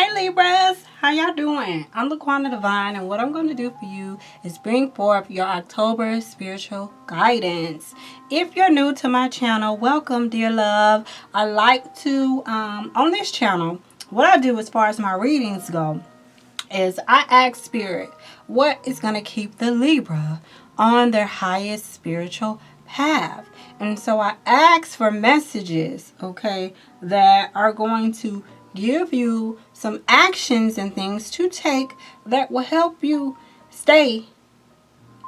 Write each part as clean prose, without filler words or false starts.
Hey Libras, how y'all doing? I'm laquannadivine, and what I'm going to do for you is bring forth your October spiritual guidance. If you're new to my channel, welcome, dear love. I like to, on this channel, what I do as far as my readings go is I ask Spirit what is going to keep the Libra on their highest spiritual path. And so I ask for messages, okay, that are going to give you some actions and things to take that will help you stay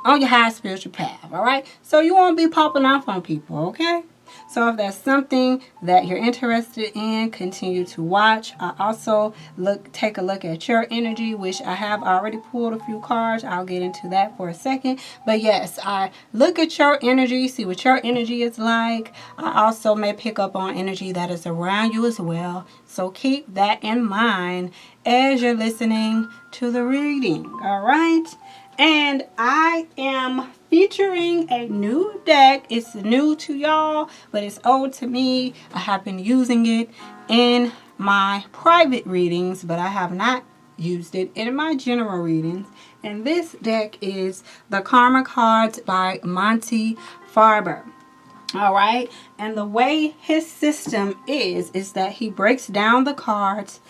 on your high spiritual path, all right? So you won't be popping off on people, okay? So if that's something that you're interested in, continue to watch. I also take a look at your energy, which I have already pulled a few cards. I'll get into that for a second. But yes, I look at your energy, see what your energy is like. I also may pick up on energy that is around you as well. So keep that in mind as you're listening to the reading, all right? And I am featuring a new deck. It's new to y'all, but it's old to me. I have been using it in my private readings, but I have not used it in my general readings. And this deck is the Karma Cards by Monty Farber. All right. And the way his system is that he breaks down the cards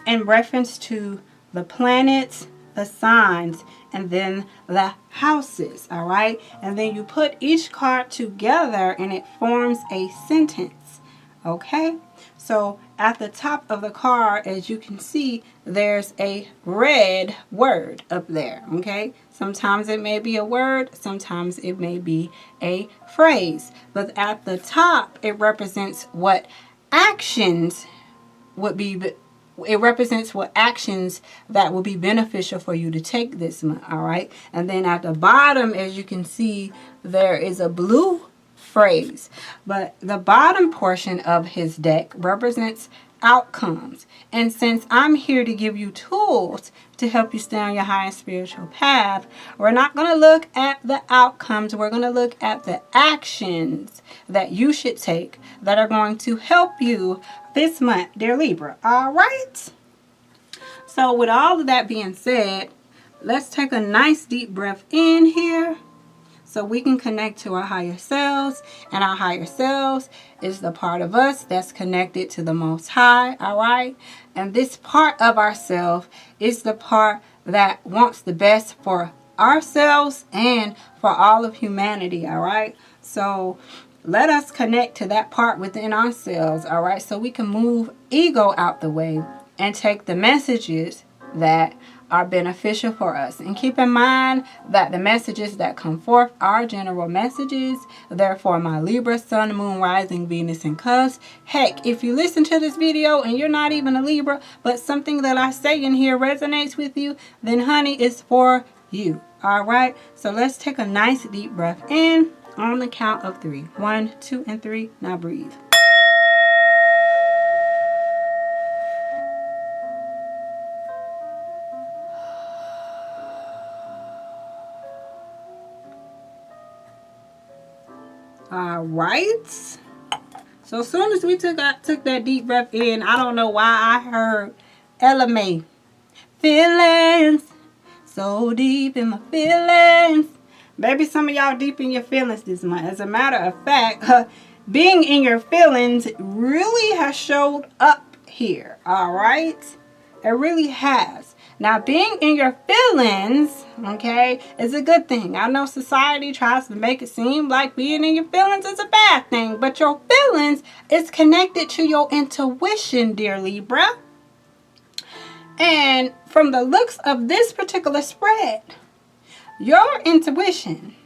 in reference to the planets, the signs, and then the houses, all right? And then you put each card together and it forms a sentence, okay? So at the top of the card, as you can see, there's a red word up there, okay? Sometimes it may be a word, sometimes it may be a phrase. But at the top, it represents what actions would be. It represents what actions that will be beneficial for you to take this month, all right? And then at the bottom, as you can see, there is a blue phrase. But the bottom portion of his deck represents outcomes. And since I'm here to give you tools to help you stay on your highest spiritual path, we're not going to look at the outcomes. We're going to look at the actions that you should take that are going to help you this month, dear Libra. All right? So with all of that being said, let's take a nice deep breath in here so we can connect to our higher selves. And our higher selves is the part of us that's connected to the Most High, all right? And this part of ourselves is the part that wants the best for ourselves and for all of humanity, all right? So let us connect to that part within ourselves, all right? So we can move ego out the way and take the messages that are beneficial for us. And keep in mind that the messages that come forth are general messages. Therefore, my Libra, Sun, Moon, Rising, Venus, and Cusp. Heck, if you listen to this video and you're not even a Libra, but something that I say in here resonates with you, then honey, it's for you. All right? So let's take a nice deep breath in on the count of 3. 1, 2, and 3. Now breathe. All right. So as soon as we took that deep breath in, I don't know why I heard LMA. Feelings. So deep in my feelings. Maybe some of y'all deep in your feelings this month. As a matter of fact, being in your feelings really has showed up here. All right. It really has. Now, being in your feelings, okay, is a good thing. I know society tries to make it seem like being in your feelings is a bad thing, but your feelings is connected to your intuition, dear Libra. And from the looks of this particular spread, your intuition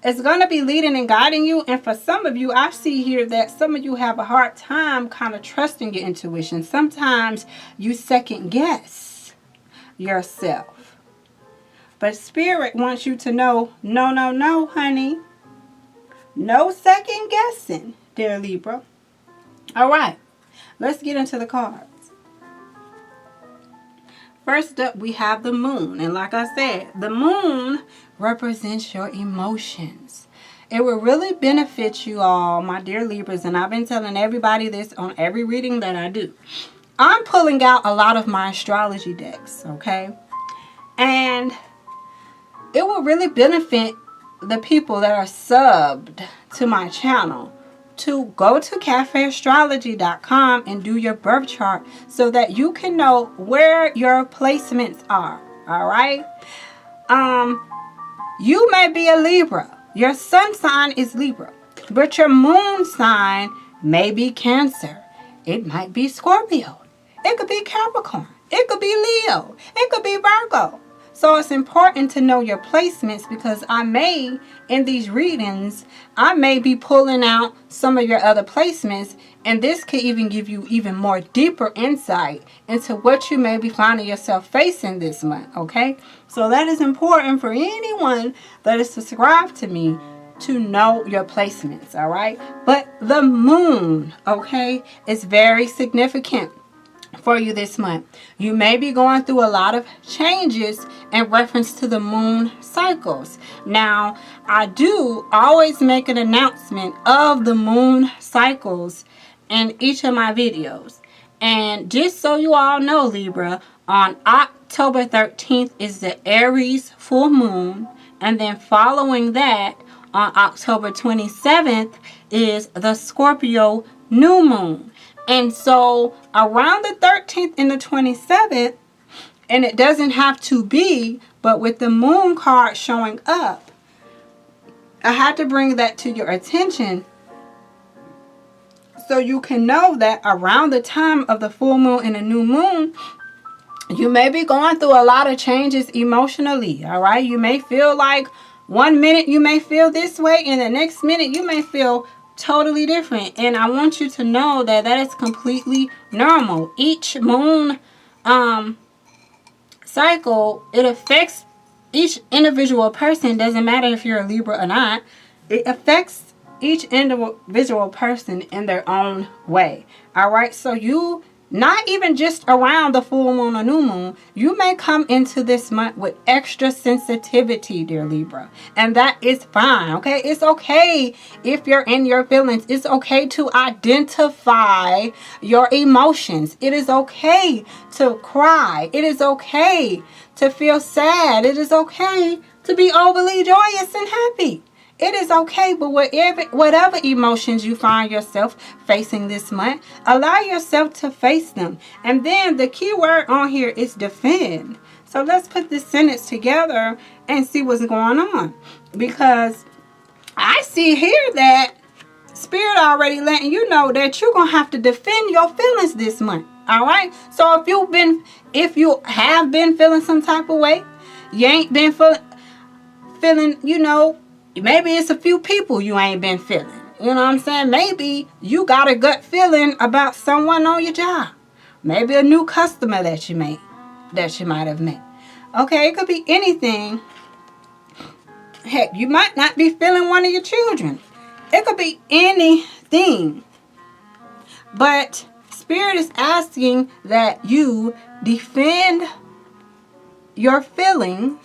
is going to be leading and guiding you. And for some of you, I see here that some of you have a hard time kind of trusting your intuition. Sometimes you second guess yourself. But Spirit wants you to know, no, no, no, honey. No second guessing, dear Libra. All right, let's get into the cards. First up, we have the moon. And like I said, the moon represents your emotions. It will really benefit you all, my dear Libras. And I've been telling everybody this on every reading that I do. I'm pulling out a lot of my astrology decks, okay? And it will really benefit the people that are subbed to my channel to go to cafeastrology.com and do your birth chart so that you can know where your placements are. All right. You may be a Libra. Your sun sign is Libra, but your moon sign may be Cancer. It might be Scorpio. It could be Capricorn. It could be Leo. It could be Virgo. So it's important to know your placements, because in these readings, I may be pulling out some of your other placements, and this could even give you even more deeper insight into what you may be finding yourself facing this month, okay? So that is important for anyone that is subscribed to me to know your placements, all right? But the moon, okay, is very significant for you this month. You may be going through a lot of changes in reference to the moon cycles. Now, I do always make an announcement of the moon cycles in each of my videos. And just so you all know, Libra, on October 13th is the Aries full moon, and then following that on October 27th is the Scorpio new moon. And so around the 13th and the 27th, and it doesn't have to be, but with the moon card showing up, I had to bring that to your attention so you can know that around the time of the full moon and the new moon, you may be going through a lot of changes emotionally, all right? You may feel like one minute you may feel this way, and the next minute you may feel totally different. And I want you to know that that is completely normal. Each moon cycle, it affects each individual person. Doesn't matter if you're a Libra or not. It affects each individual person in their own way. All right, so you, not even just around the full moon or new moon, you may come into this month with extra sensitivity, dear Libra. And that is fine, okay? It's okay if you're in your feelings. It's okay to identify your emotions. It is okay to cry. It is okay to feel sad. It is okay to be overly joyous and happy. It is okay, but whatever emotions you find yourself facing this month, allow yourself to face them. And then the key word on here is defend. So let's put this sentence together and see what's going on. Because I see here that Spirit already letting you know that you're going to have to defend your feelings this month. All right? So if you have been feeling some type of way, you ain't been feeling, maybe it's a few people you ain't been feeling. You know what I'm saying? Maybe you got a gut feeling about someone on your job. Maybe a new customer that you might have met. Okay, it could be anything. Heck, you might not be feeling one of your children. It could be anything. But Spirit is asking that you defend your feelings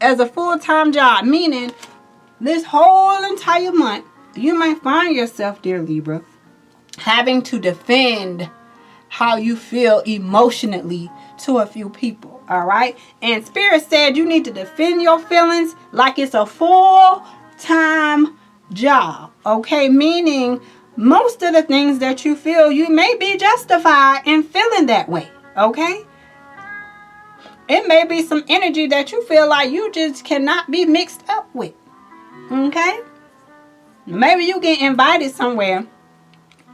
as a full-time job, meaning this whole entire month, you might find yourself, dear Libra, having to defend how you feel emotionally to a few people, all right? And Spirit said you need to defend your feelings like it's a full-time job, okay? Meaning most of the things that you feel, you may be justified in feeling that way, okay? It may be some energy that you feel like you just cannot be mixed up with. Okay? Maybe you get invited somewhere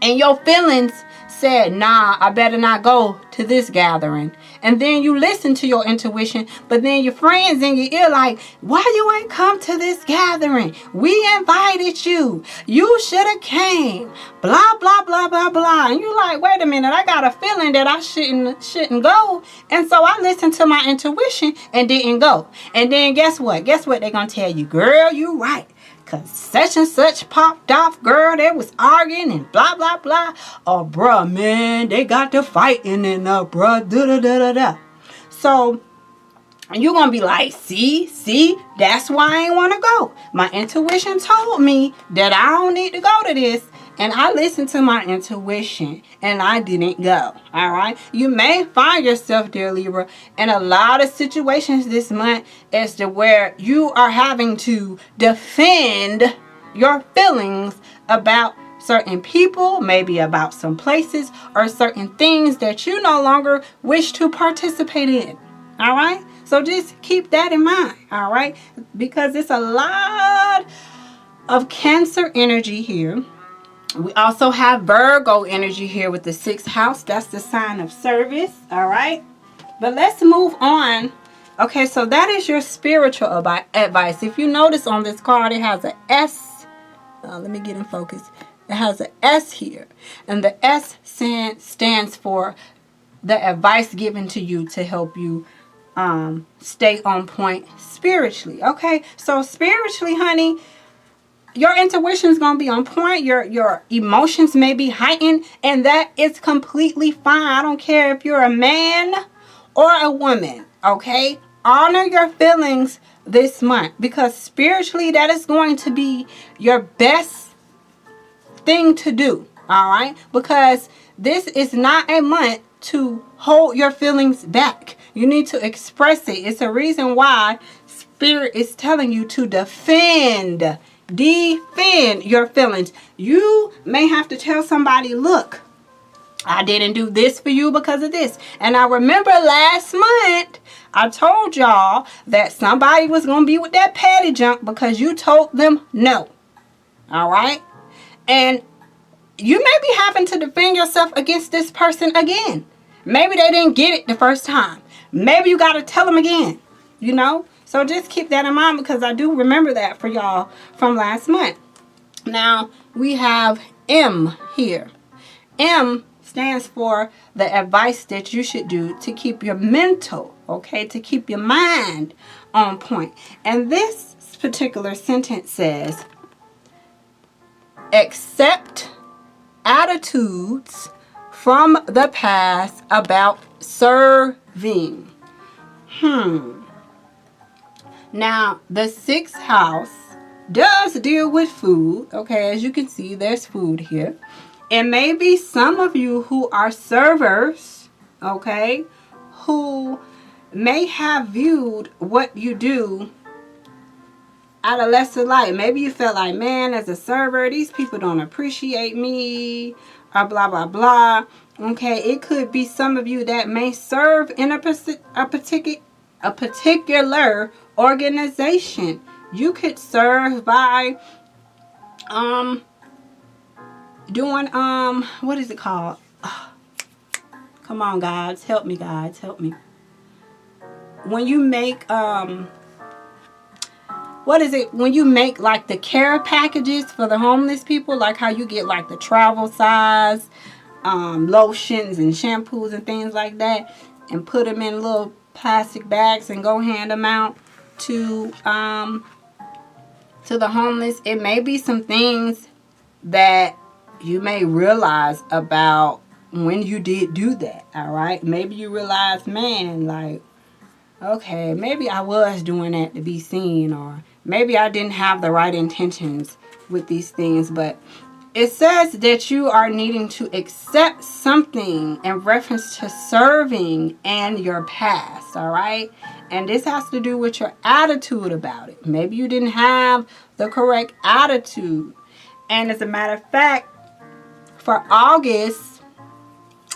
and your feelings said, nah, I better not go to this gathering. And then you listen to your intuition, but then your friends in your ear like, why you ain't come to this gathering? We invited you. You should have came. Blah, blah, blah, blah, blah. And you like, wait a minute, I got a feeling that I shouldn't go. And so I listened to my intuition and didn't go. And then guess what? Guess what they're going to tell you? Girl, you right. Because such and such popped off, girl. They was arguing and blah, blah, blah. Oh, bruh, man, they got to fighting and bruh, da-da-da-da-da. So, you're going to be like, see, that's why I ain't want to go. My intuition told me that I don't need to go to this. and I listened to my intuition and I didn't go. All right. You may find yourself, dear Libra, in a lot of situations this month as to where you are having to defend your feelings about certain people, maybe about some places or certain things that you no longer wish to participate in. All right. So just keep that in mind. All right. Because it's a lot of Cancer energy here. We also have Virgo energy here with the 6th house. That's the sign of service. All right. But let's move on. Okay, so that is your spiritual advice. If you notice on this card, it has an S. Let me get in focus. It has an S here. And the S stands for the advice given to you to help you stay on point spiritually. Okay, so spiritually, honey, your intuition is going to be on point. Your emotions may be heightened, and that is completely fine. I don't care if you're a man or a woman, okay? Honor your feelings this month, because spiritually that is going to be your best thing to do, all right? Because this is not a month to hold your feelings back. You need to express it. It's a reason why Spirit is telling you to defend your feelings. You may have to tell somebody, look, I didn't do this for you because of this. And I remember last month I told y'all that somebody was going to be with that petty junk because you told them no. All right. And you may be having to defend yourself against this person again. Maybe they didn't get it the first time. Maybe you got to tell them again, you know. So just keep that in mind, because I do remember that for y'all from last month. Now we have M here. M stands for the advice that you should do to keep your mental, okay, to keep your mind on point. And this particular sentence says, accept attitudes from the past about serving. Now, the 6th house does deal with food. Okay, as you can see, there's food here. And maybe some of you who are servers, okay, who may have viewed what you do at a lesser light. Maybe you felt like, man, as a server, these people don't appreciate me, or blah, blah, blah. Okay, it could be some of you that may serve in a particular organization. You could serve by doing what is it called? Come on, guys, help me, when you make what is it, when you make like the care packages for the homeless people, like how you get like the travel size lotions and shampoos and things like that, and put them in little plastic bags and go hand them out to the homeless. It may be some things that you may realize about when you did do that. All right, maybe you realize, man, like, okay, maybe I was doing that to be seen, or maybe I didn't have the right intentions with these things. But it says that you are needing to accept something in reference to serving and your past, all right? And this has to do with your attitude about it. Maybe you didn't have the correct attitude. And as a matter of fact, for August,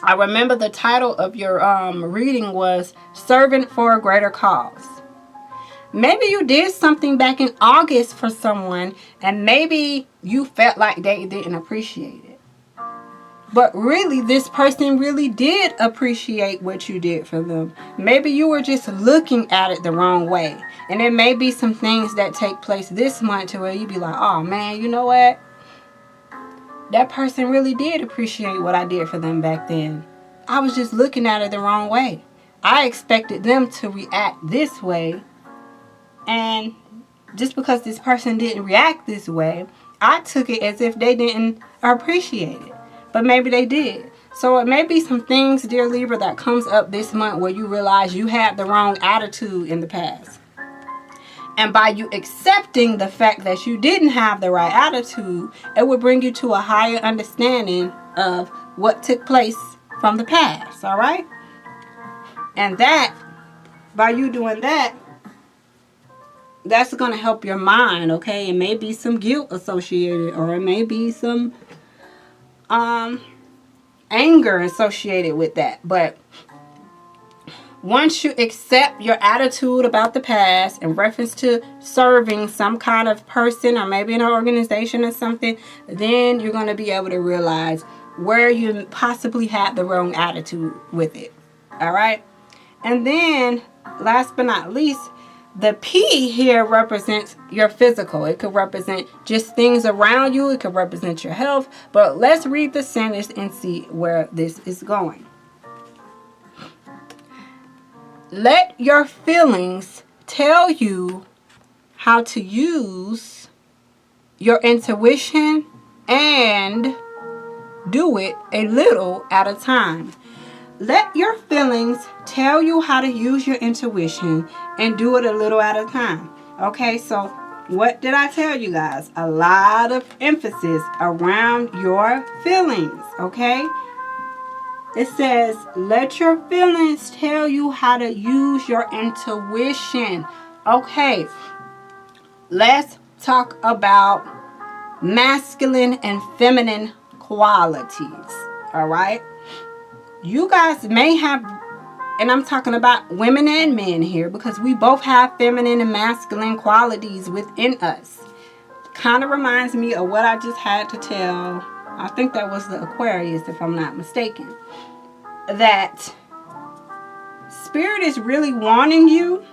I remember the title of your reading was Servant for a Greater Cause. Maybe you did something back in August for someone, and maybe you felt like they didn't appreciate it. But really, this person really did appreciate what you did for them. Maybe you were just looking at it the wrong way. And there may be some things that take place this month to where you be like, oh man, you know what? That person really did appreciate what I did for them back then. I was just looking at it the wrong way. I expected them to react this way. And just because this person didn't react this way, I took it as if they didn't appreciate it. But maybe they did. So it may be some things, dear Libra, that comes up this month where you realize you had the wrong attitude in the past. And by you accepting the fact that you didn't have the right attitude, it will bring you to a higher understanding of what took place from the past, all right? And that, by you doing that, that's going to help your mind, okay? It may be some guilt associated, or it may be some anger associated with that. But once you accept your attitude about the past in reference to serving some kind of person or maybe an organization or something, then you're going to be able to realize where you possibly had the wrong attitude with it. All right? And then, last but not least, the P here represents your physical. It could represent just things around you. It could represent your health. But let's read the sentence and see where this is going. Let your feelings tell you how to use your intuition and do it a little at a time. Let your feelings tell you how to use your intuition and do it a little at a time. Okay, so what did I tell you guys? A lot of emphasis around your feelings, okay? It says, let your feelings tell you how to use your intuition. Okay, let's talk about masculine and feminine qualities, all right? You guys may have, and I'm talking about women and men here, because we both have feminine and masculine qualities within us. Kind of reminds me of what I just had to tell, I think that was the Aquarius, if I'm not mistaken, that Spirit is really wanting you,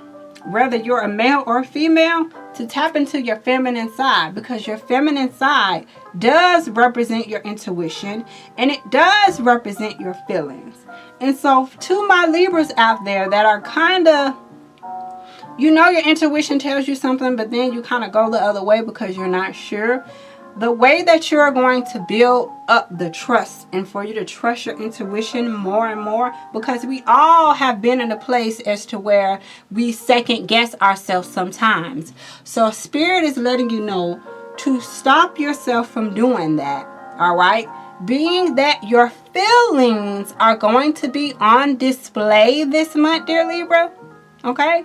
whether you're a male or female, to tap into your feminine side, because your feminine side does represent your intuition and it does represent your feelings. And so to my Libras out there that are kind of, you know, your intuition tells you something, but then you kind of go the other way because you're not sure. The way that you're going to build up the trust and for you to trust your intuition more and more, because we all have been in a place as to where we second guess ourselves sometimes. So Spirit is letting you know to stop yourself from doing that, all right? Being that your feelings are going to be on display this month, dear Libra, okay?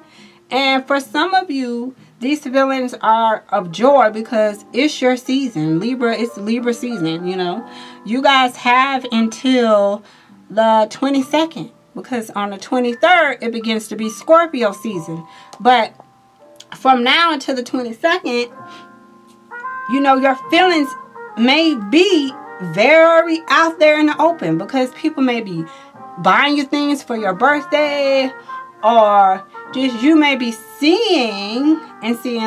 And for some of you, these feelings are of joy because it's your season. Libra, it's Libra season, you know. You guys have until the 22nd, because on the 23rd, it begins to be Scorpio season. But from now until the 22nd, you know, your feelings may be very out there in the open, because people may be buying you things for your birthday, or just you may be seeing.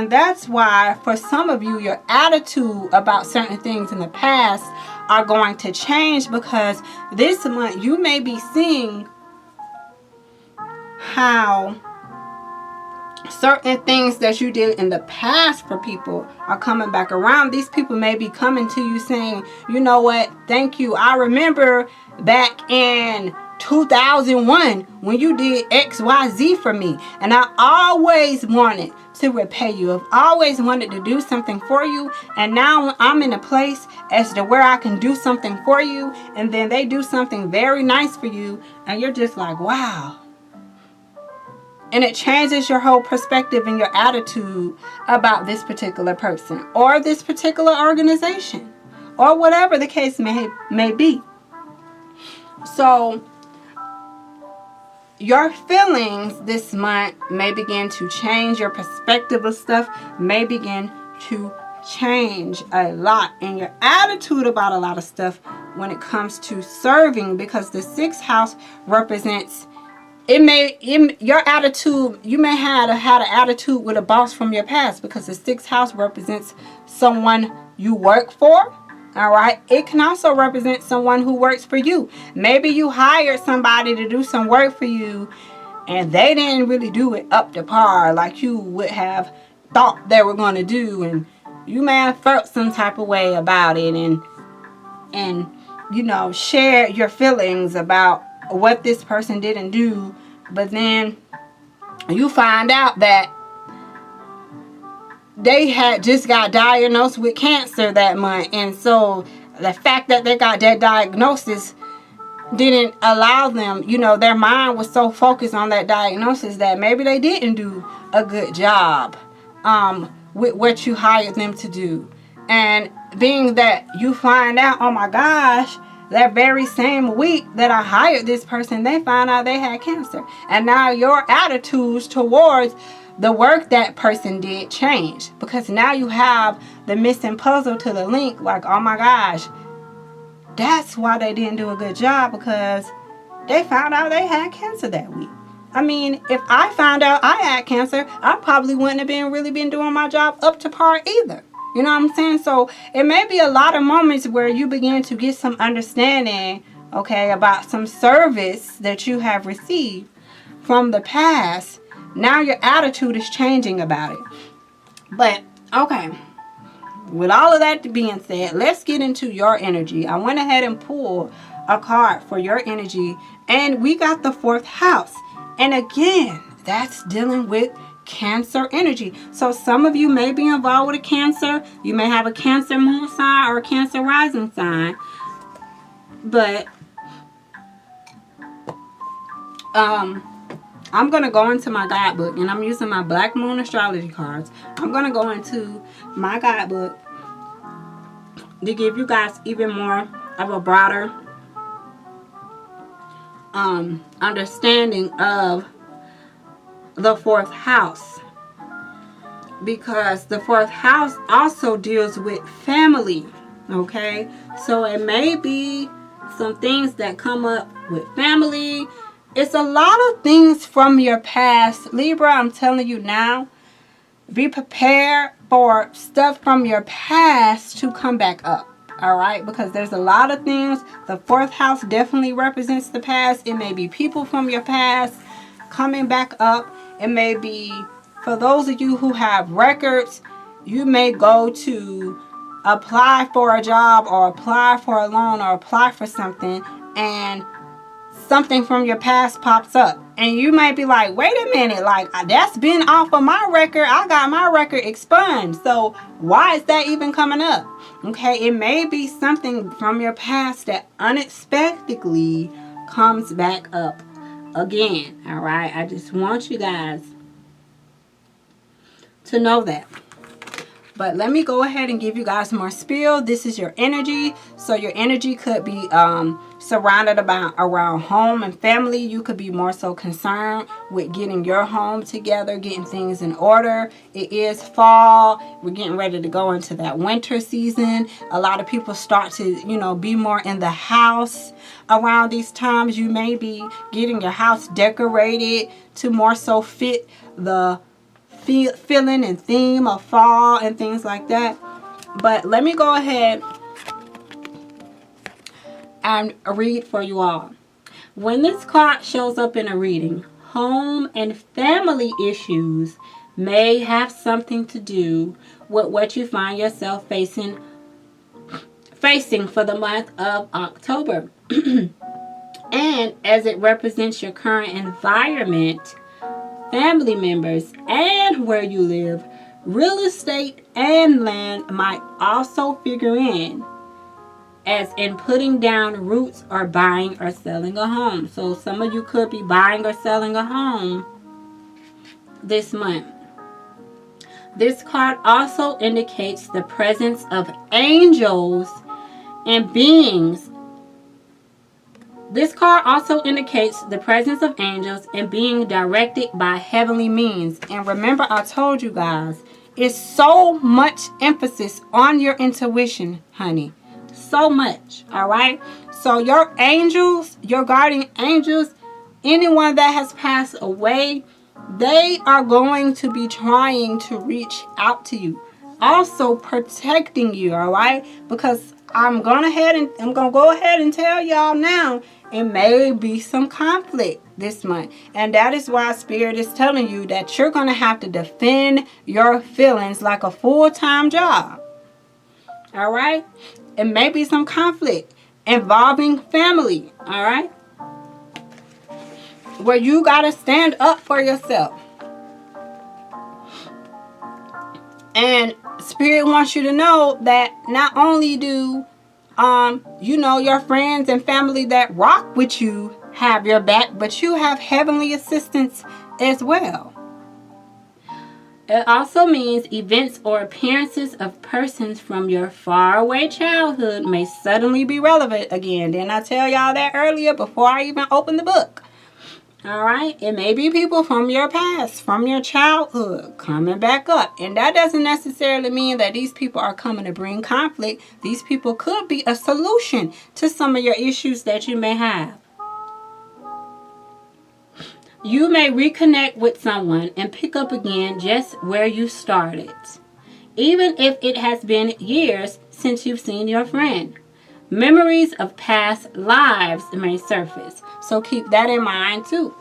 That's why for some of you, your attitude about certain things in the past are going to change, because this month you may be seeing how certain things that you did in the past for people are coming back around. These people may be coming to you saying, you know what, thank you. I remember back in 2001 when you did XYZ for me, and I always wanted to repay you. I've always wanted to do something for you, and now I'm in a place as to where I can do something for you, and then they do something very nice for you, and you're just like, wow. And it changes your whole perspective and your attitude about this particular person or this particular organization or whatever the case may be. So your feelings this month may begin to change. Your perspective of stuff may begin to change a lot, and your attitude about a lot of stuff when it comes to serving, because the 6th house represents your attitude. You may have had an attitude with a boss from your past, because the 6th house represents someone you work for. All right. It can also represent someone who works for you. Maybe you hired somebody to do some work for you, and they didn't really do it up to par like you would have thought they were going to do, and you may have felt some type of way about it, and you know, share your feelings about what this person didn't do. But then you find out that they had just got diagnosed with cancer that month, and so the fact that they got that diagnosis didn't allow them, their mind was so focused on that diagnosis that maybe they didn't do a good job with what you hired them to do. And being that you find out, oh my gosh, that very same week that I hired this person, they found out they had cancer. And now your attitudes towards the work that person did change, because now you have the missing puzzle to the link, like, oh my gosh, that's why they didn't do a good job, because they found out they had cancer that week. I mean, if I found out I had cancer, I probably wouldn't have really been doing my job up to par either. You know what I'm saying? So it may be a lot of moments where you begin to get some understanding, okay, about some service that you have received from the past. Now your attitude is changing about it. But, okay, with all of that being said, let's get into your energy. I went ahead and pulled a card for your energy, and we got the 4th house. And again, that's dealing with Cancer energy. So some of you may be involved with a Cancer. You may have a Cancer moon sign or a Cancer rising sign. But I'm going to go into my guidebook, and I'm using my Black Moon astrology cards. I'm going to go into my guidebook to give you guys even more of a broader understanding of the 4th house, because the 4th house also deals with family. Okay, so it may be some things that come up with family. It's a lot of things from your past, Libra. I'm telling you now, be prepared for stuff from your past to come back up. All right, because there's a lot of things. The 4th house definitely represents the past. It may be people from your past coming back up. It may be, for those of you who have records, you may go to apply for a job or apply for a loan or apply for something, and something from your past pops up. And you might be like, wait a minute, like, that's been off of my record. I got my record expunged. So why is that even coming up? Okay, it may be something from your past that unexpectedly comes back up again. All right, I just want you guys to know that. But let me go ahead and give you guys more spiel. This is your energy. So your energy could be surrounded around home and family. You could be more so concerned with getting your home together, getting things in order. It is fall. We're getting ready to go into that winter season. A lot of people start to, be more in the house around these times. You may be getting your house decorated to more so fit the feeling and theme of fall and things like that. But let me go ahead and read for you all. When this card shows up in a reading, home and family issues may have something to do with what you find yourself facing for the month of October. And as it represents your current environment, family members, and where you live, real estate and land might also figure in, as in putting down roots or buying or selling a home. So some of you could be buying or selling a home this month. This card also indicates the presence of angels and beings. This card also indicates the presence of angels and being directed by heavenly means. And remember, I told you guys, it's so much emphasis on your intuition, honey. So much, all right? So your angels, your guardian angels, anyone that has passed away, they are going to be trying to reach out to you. Also protecting you, all right? Because I'm going to go ahead and tell y'all now, it may be some conflict this month. And that is why Spirit is telling you that you're going to have to defend your feelings like a full-time job. All right? It may be some conflict involving family. All right? Where you got to stand up for yourself. And Spirit wants you to know that not only do your friends and family that rock with you have your back, but you have heavenly assistance as well. It also means events or appearances of persons from your faraway childhood may suddenly be relevant again. Didn't I tell y'all that earlier before I even opened the book? All right. It may be people from your past, from your childhood, coming back up. And that doesn't necessarily mean that these people are coming to bring conflict. These people could be a solution to some of your issues that you may have. You may reconnect with someone and pick up again just where you started, even if it has been years since you've seen your friend. Memories of past lives may surface, so keep that in mind too.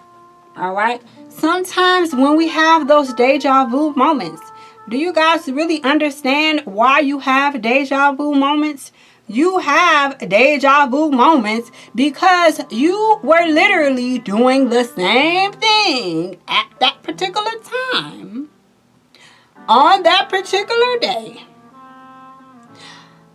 All right? Sometimes when we have those deja vu moments, do you guys really understand why you have deja vu moments? You have deja vu moments because you were literally doing the same thing at that particular time, on that particular day.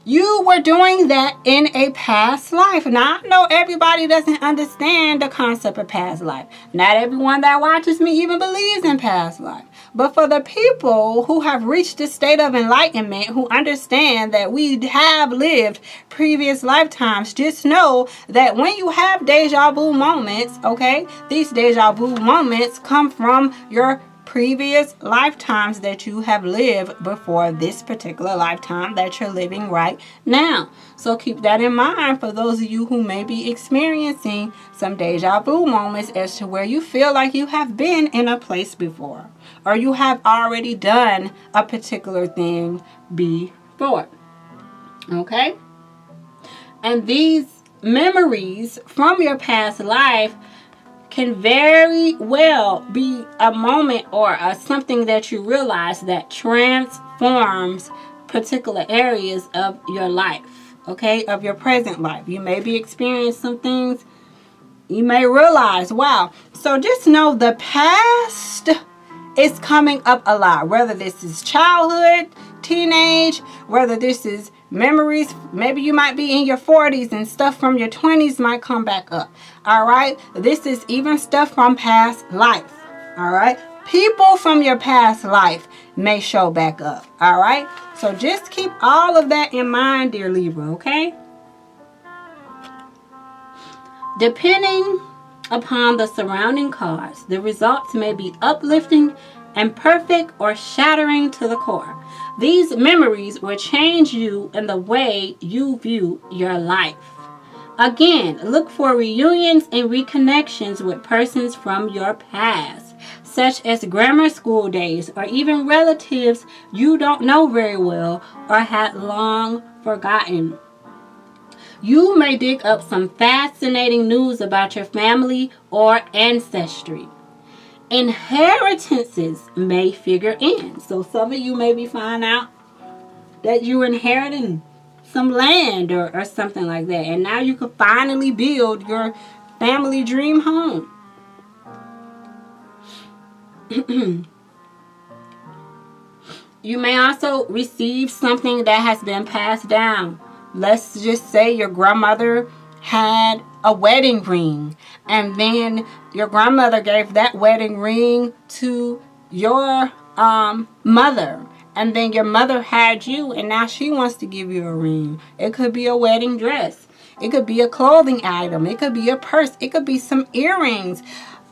You were doing that in a past life. Now, I know everybody doesn't understand the concept of past life. Not everyone that watches me even believes in past life. But for the people who have reached this state of enlightenment, who understand that we have lived previous lifetimes, just know that when you have deja vu moments, okay, these deja vu moments come from your previous lifetimes that you have lived before this particular lifetime that you're living right now. So keep that in mind for those of you who may be experiencing some deja vu moments as to where you feel like you have been in a place before, or you have already done a particular thing before. Okay? And these memories from your past life can very well be a moment or something that you realize that transforms particular areas of your life, okay, of your present life. You may be experiencing some things you may realize, wow. So just know the past is coming up a lot, whether this is childhood, teenage, whether this is memories. Maybe you might be in your 40s and stuff from your 20s might come back up. All right. This is even stuff from past life. All right. People from your past life may show back up. All right. So just keep all of that in mind, dear Libra. Okay. Depending upon the surrounding cards, the results may be uplifting and perfect or shattering to the core. These memories will change you in the way you view your life. Again, look for reunions and reconnections with persons from your past, such as grammar school days or even relatives you don't know very well or had long forgotten. You may dig up some fascinating news about your family or ancestry. Inheritances may figure in. So some of you maybe find out that you're inheriting some land or something like that. And now you can finally build your family dream home. You may also receive something that has been passed down. Let's just say your grandmother had a wedding ring, and then your grandmother gave that wedding ring to your mother, and then your mother had you, and now she wants to give you a ring. It could be a wedding dress, it could be a clothing item, it could be a purse, it could be some earrings.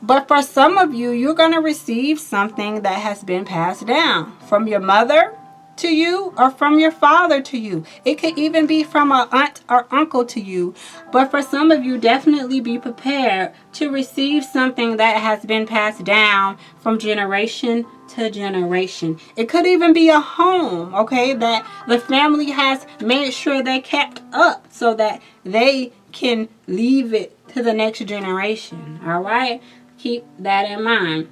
But for some of you, you're going to receive something that has been passed down from your mother to you or from your father to you. It could even be from an aunt or uncle to you. But for some of you, definitely be prepared to receive something that has been passed down from generation to generation. It could even be a home, okay, that the family has made sure they kept up so that they can leave it to the next generation. All right? Keep that in mind.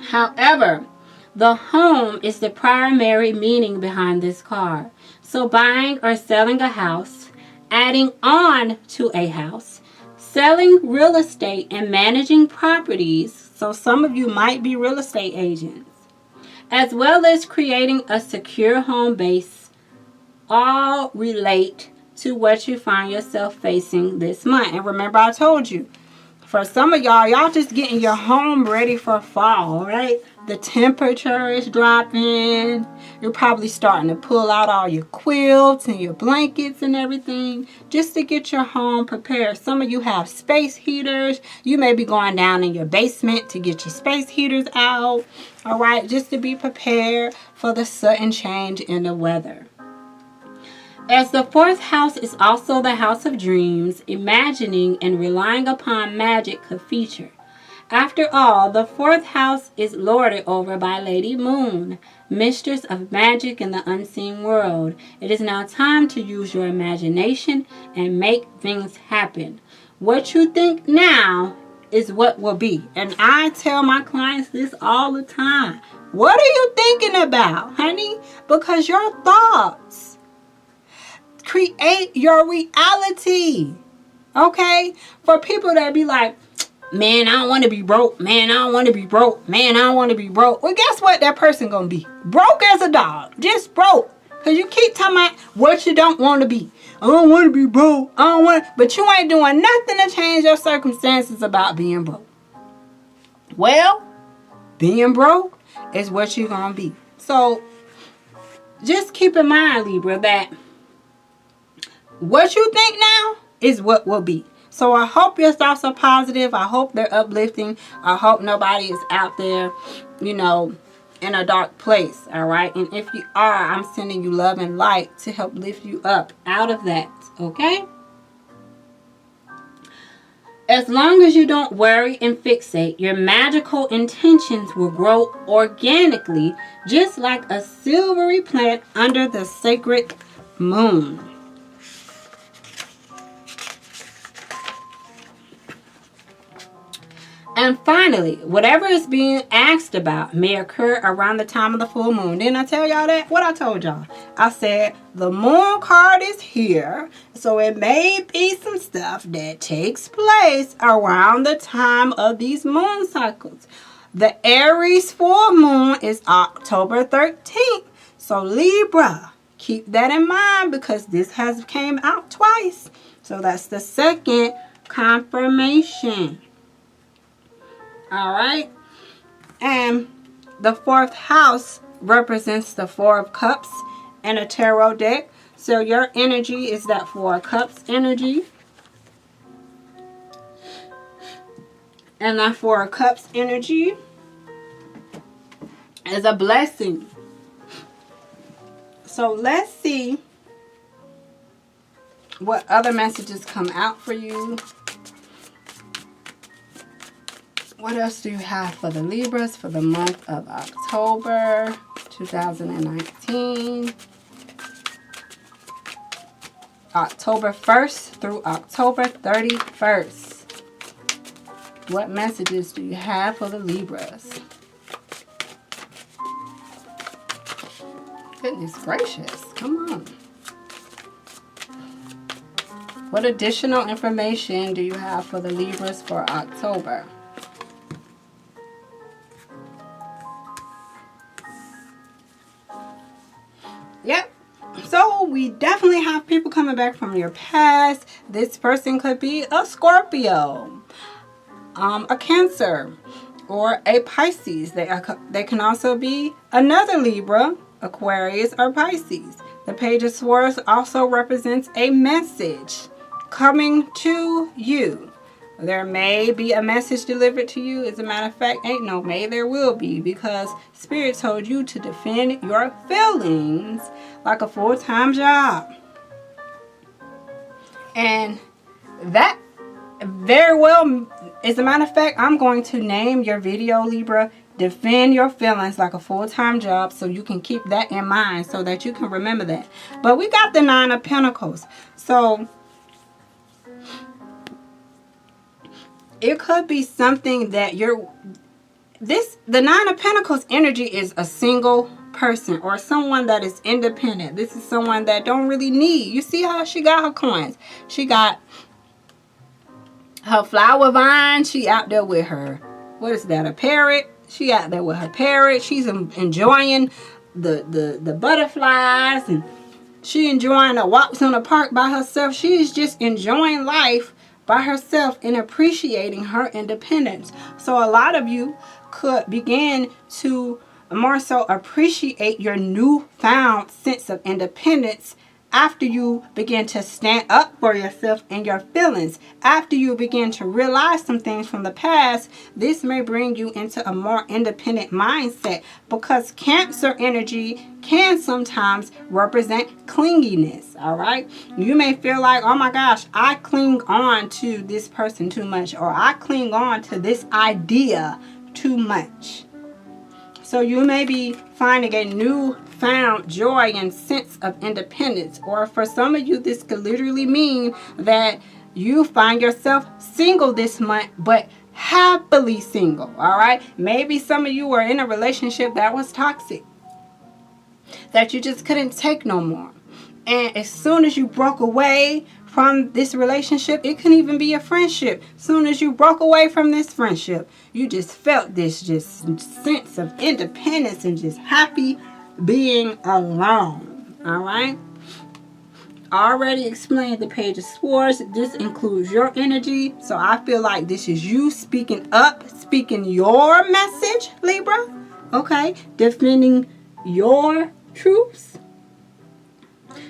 However, the home is the primary meaning behind this card. So buying or selling a house, adding on to a house, selling real estate and managing properties. So some of you might be real estate agents. as well as creating a secure home base, all relate to what you find yourself facing this month. And remember, I told you, for some of y'all just getting your home ready for fall, right? The temperature is dropping. You're probably starting to pull out all your quilts and your blankets and everything just to get your home prepared. Some of you have space heaters. You may be going down in your basement to get your space heaters out, all right? Just to be prepared for the sudden change in the weather. As the fourth house is also the house of dreams, imagining and relying upon magic could feature. After all, the fourth house is lorded over by Lady Moon, mistress of magic in the unseen world. It is now time to use your imagination and make things happen. What you think now is what will be. And I tell my clients this all the time. What are you thinking about, honey? Because your thoughts create your reality. Okay? For people that be like, man, I don't want to be broke. Man, I don't want to be broke. Man, I don't want to be broke. Well, guess what? That person gonna be broke as a dog. Just broke. Because you keep talking about what you don't want to be. I don't want to be broke. I don't want. But you ain't doing nothing to change your circumstances about being broke. Well, being broke is what you're gonna be. So just keep in mind, Libra, that what you think now is what will be. So I hope your thoughts are positive. I hope they're uplifting. I hope nobody is out there, in a dark place. All right. And if you are, I'm sending you love and light to help lift you up out of that. Okay. As long as you don't worry and fixate, your magical intentions will grow organically, just like a silvery plant under the sacred moon. And finally, whatever is being asked about may occur around the time of the full moon. Didn't I tell y'all that? What I told y'all? I said the moon card is here. So it may be some stuff that takes place around the time of these moon cycles. The Aries full moon is October 13th. So Libra, keep that in mind because this has came out twice. So that's the second confirmation. All right. And the fourth house represents the Four of Cups in a tarot deck. So your energy is that Four of Cups energy. And that Four of Cups energy is a blessing. So let's see what other messages come out for you. What else do you have for the Libras for the month of October 2019? October 1st through October 31st. What messages do you have for the Libras? Goodness gracious. Come on. What additional information do you have for the Libras for October? Yep. So we definitely have people coming back from your past. This person could be a Scorpio, a Cancer, or a Pisces. They can also be another Libra, Aquarius, or Pisces. The Page of Swords also represents a message coming to you. There may be a message delivered to you. As a matter of fact, ain't no may, there will be, because Spirit told you to defend your feelings like a full-time job. And that very well, as a matter of fact, I'm going to name your video, Libra, Defend Your Feelings Like a Full-Time Job, so you can keep that in mind so that you can remember that. But we got the Nine of Pentacles. So it could be something that the Nine of Pentacles energy is a single person or someone that is independent. This is someone that don't really need. You see how she got her coins. She got her flower vine. She out there with her, what is that, a parrot? She out there with her parrot. She's enjoying the butterflies, and she enjoying the walks in the park by herself. She is just enjoying life by herself and appreciating her independence. So a lot of you could begin to more so appreciate your newfound sense of independence after you begin to stand up for yourself and your feelings. After you begin to realize some things from the past, this may bring you into a more independent mindset, because Cancer energy can sometimes represent clinginess. All right, you may feel like, oh my gosh, I cling on to this person too much, or I cling on to this idea too much. So you may be finding a newfound joy and sense of independence. Or for some of you, this could literally mean that you find yourself single this month, but happily single. All right. Maybe some of you were in a relationship that was toxic, that you just couldn't take no more. And as soon as you broke away from this relationship, it can even be a friendship. As soon as you broke away from this friendship, you just felt this just sense of independence and just happy being alone. All right. I already explained the Page of Swords. This includes your energy. So I feel like this is you speaking up, speaking your message, Libra. Okay. Defending your truths.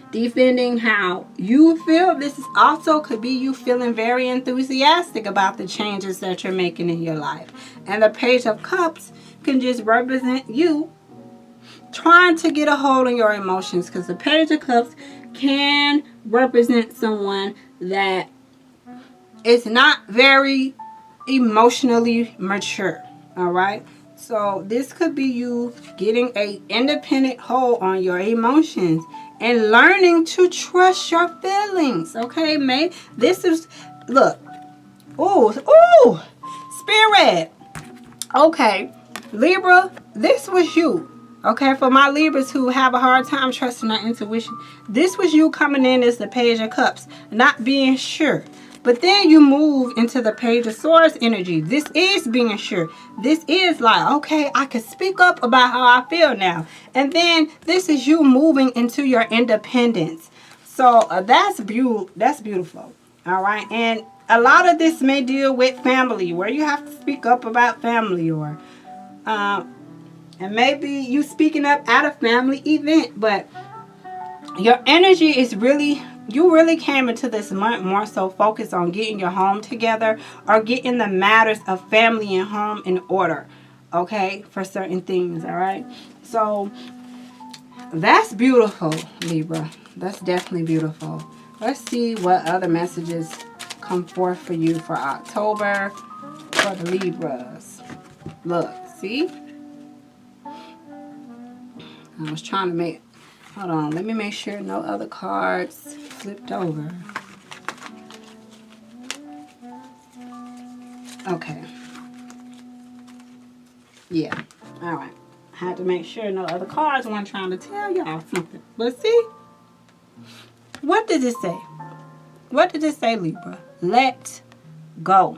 Defending how you feel. This is also could be you feeling very enthusiastic about the changes that you're making in your life. And the Page of Cups can just represent you trying to get a hold on your emotions, because the Page of Cups can represent someone that is not very emotionally mature. All right. So this could be you getting a independent hold on your emotions and learning to trust your feelings. Okay, mate. This is, look. Ooh, Spirit. Okay, Libra, this was you. Okay, for my Libras who have a hard time trusting their intuition, this was you coming in as the Page of Cups, not being sure. But then you move into the Page of Swords energy. This is being sure. This is like, okay, I can speak up about how I feel now. And then this is you moving into your independence. So that's beautiful. All right. And a lot of this may deal with family, where you have to speak up about family, or and maybe you speaking up at a family event. But your energy is really, you really came into this month more so focused on getting your home together, or getting the matters of family and home in order, okay, for certain things. All right. So that's beautiful, Libra. That's definitely beautiful. Let's see what other messages come forth for you for October for the Libras. Look, see? I was trying to make, hold on, let me make sure no other cards flipped over. Okay. Yeah. All right. I had to make sure no other cards weren't trying to tell y'all something. But see? What did it say? What did it say, Libra? Let go.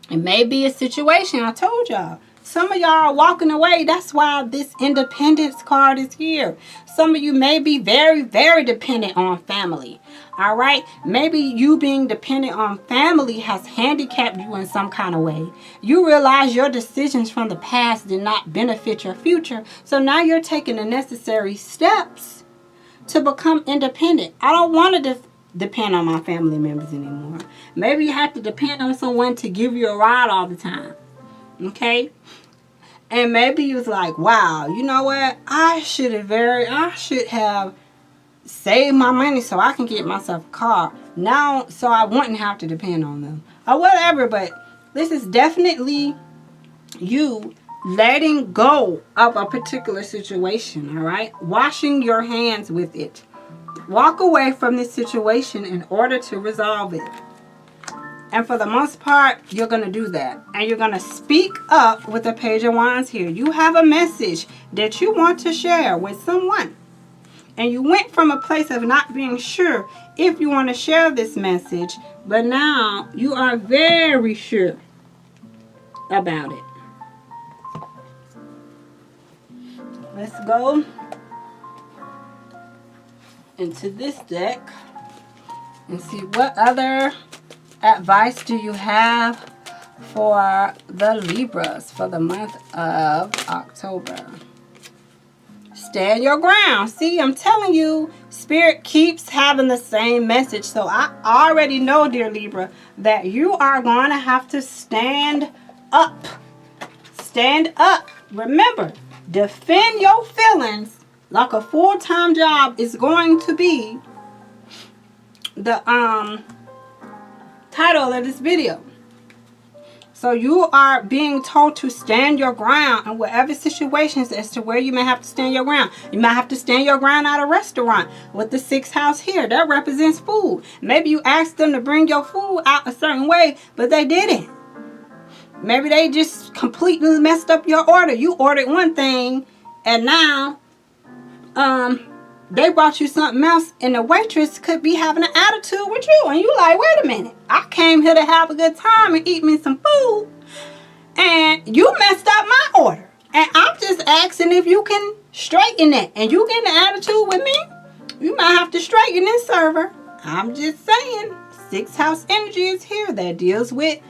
It may be a situation. I told y'all. Some of y'all are walking away. That's why this independence card is here. Some of you may be very, very dependent on family. All right. Maybe you being dependent on family has handicapped you in some kind of way. You realize your decisions from the past did not benefit your future. So now you're taking the necessary steps to become independent. I don't want to depend on my family members anymore. Maybe you have to depend on someone to give you a ride all the time. Okay? And maybe you was like, wow, you know what? I should have saved my money so I can get myself a car. Now, so I wouldn't have to depend on them. Or whatever, but this is definitely you letting go of a particular situation, all right? Washing your hands with it. Walk away from this situation in order to resolve it. And for the most part, you're going to do that. And you're going to speak up with the Page of Wands here. You have a message that you want to share with someone. And you went from a place of not being sure if you want to share this message. But now you are very sure about it. Let's go into this deck and see what other advice do you have for the Libras for the month of October. Stand your ground. See, I'm telling you, Spirit keeps having the same message. So I already know, dear Libra, that you are going to have to stand up. Stand up. Remember, defend your feelings like a full-time job is going to be the title of this video. So you are being told to stand your ground in whatever situations as to where you may have to stand your ground. You might have to stand your ground at a restaurant with the 6th house here. That represents food. Maybe you asked them to bring your food out a certain way, but they didn't. Maybe they just completely messed up your order. You ordered one thing and now they brought you something else, and the waitress could be having an attitude with you, and you like, wait a minute, I came here to have a good time and eat me some food, and you messed up my order, and I'm just asking if you can straighten it, and you getting an attitude with me, you might have to straighten this server. I'm just saying, 6th house energy is here that deals with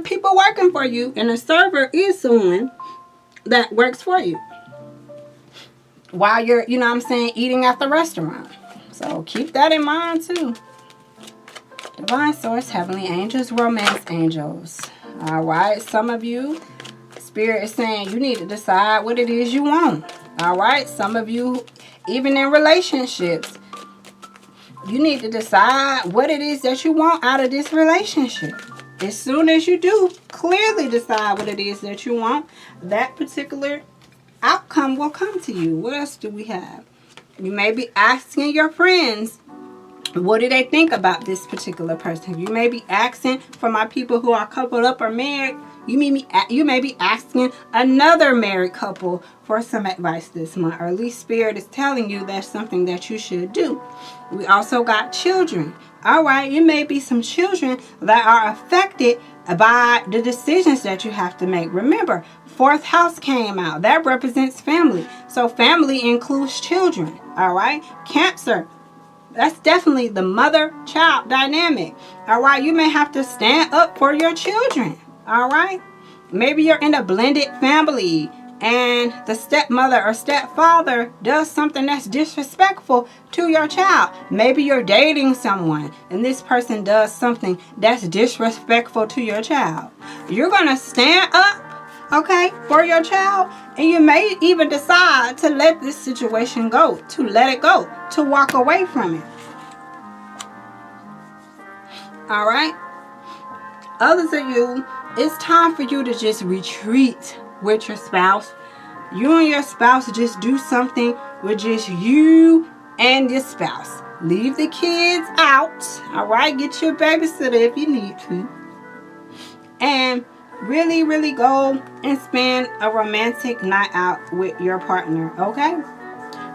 people working for you, and a server is someone that works for you while you're, you know what I'm saying, eating at the restaurant. So keep that in mind too. Divine Source, Heavenly Angels, Romance Angels. Alright, some of you, Spirit is saying you need to decide what it is you want. Alright, some of you, even in relationships, you need to decide what it is that you want out of this relationship. As soon as you do clearly decide what it is that you want, that particular outcome will come to you. What else do we have? You may be asking your friends, what do they think about this particular person? You may be asking, for my people who are coupled up or married, you may be asking another married couple for some advice this month, or at least Spirit is telling you that's something that you should do. We also got children. All right, you may be some children that are affected by the decisions that you have to make. Remember, 4th house came out. That represents family. So family includes children. All right, Cancer, that's definitely the mother-child dynamic. All right, you may have to stand up for your children. All right, maybe you're in a blended family and the stepmother or stepfather does something that's disrespectful to your child. Maybe you're dating someone and this person does something that's disrespectful to your child. You're going to stand up, okay, for your child, and you may even decide to let this situation go, to let it go, to walk away from it. All right, others of you, it's time for you to just retreat with your spouse. You and your spouse just do something with just you and your spouse. Leave the kids out. All right, get your babysitter if you need to, and really, really go and spend a romantic night out with your partner. Okay,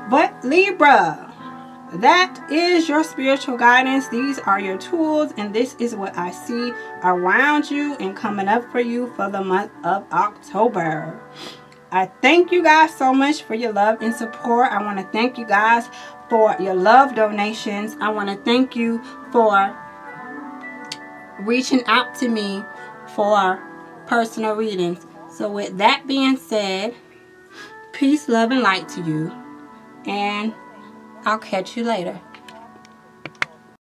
but Libra, that is your spiritual guidance. These are your tools, and this is what I see around you and coming up for you for the month of October. I thank you guys so much for your love and support. I want to thank you guys for your love donations. I want to thank you for reaching out to me for personal readings. So with that being said, peace, love, and light to you, and I'll catch you later.